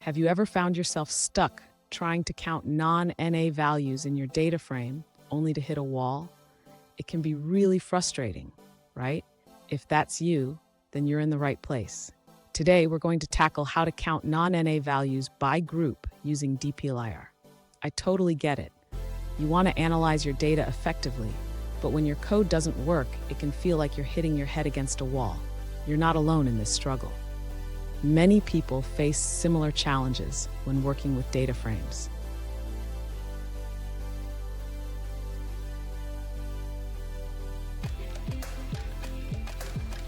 Have you ever found yourself stuck trying to count non-NA values in your data frame only to hit a wall? It can be really frustrating, right? If that's you, then you're in the right place. Today, we're going to tackle how to count non-NA values by group using dplyr. I totally get it. You want to analyze your data effectively, but when your code doesn't work, it can feel like you're hitting your head against a wall. You're not alone in this struggle. Many people face similar challenges when working with data frames.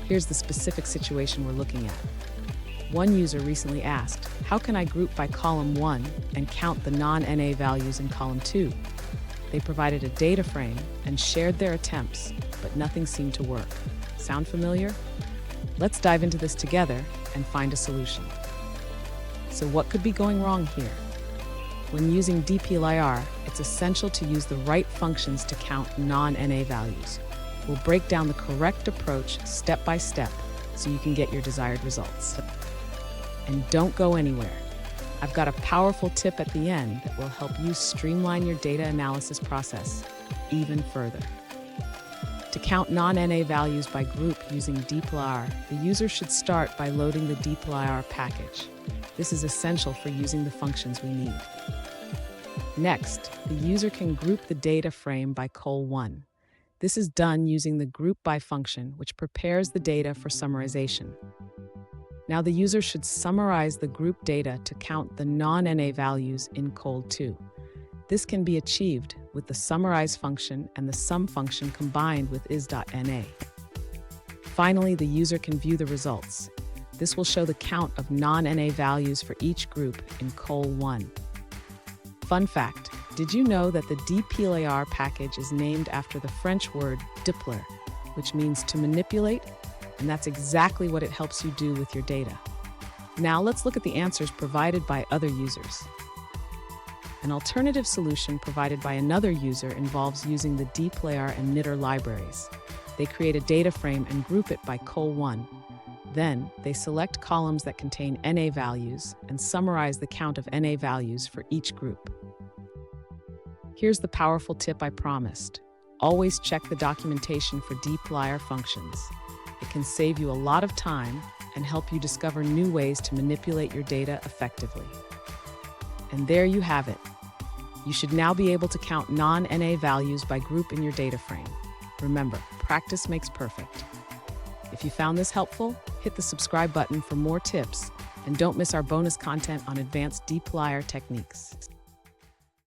Here's the specific situation we're looking at. One user recently asked, how can I group by column 1 and count the non-NA values in column 2? They provided a data frame and shared their attempts, but nothing seemed to work. Sound familiar? Let's dive into this together and find a solution. So what could be going wrong here? When using dplyr, it's essential to use the right functions to count non-NA values. We'll break down the correct approach step by step so you can get your desired results. And don't go anywhere. I've got a powerful tip at the end that will help you streamline your data analysis process even further. To count non-NA values by group using dplyr, the user should start by loading the dplyr package. This is essential for using the functions we need. Next, the user can group the data frame by col1. This is done using the groupby function, which prepares the data for summarization. Now the user should summarize the group data to count the non-NA values in col2. This can be achieved with the summarize function and the sum function combined with is.na. Finally, the user can view the results. This will show the count of non-NA values for each group in col1. Fun fact, did you know that the dplyr package is named after the French word dipler, which means to manipulate? And that's exactly what it helps you do with your data. Now let's look at the answers provided by other users. An alternative solution provided by another user involves using the dplyr and knitr libraries. They create a data frame and group it by col1. Then, they select columns that contain NA values and summarize the count of NA values for each group. Here's the powerful tip I promised. Always check the documentation for dplyr functions. It can save you a lot of time and help you discover new ways to manipulate your data effectively. And there you have it. You should now be able to count non-NA values by group in your data frame. Remember, practice makes perfect. If you found this helpful, hit the subscribe button for more tips, and don't miss our bonus content on advanced dplyr techniques.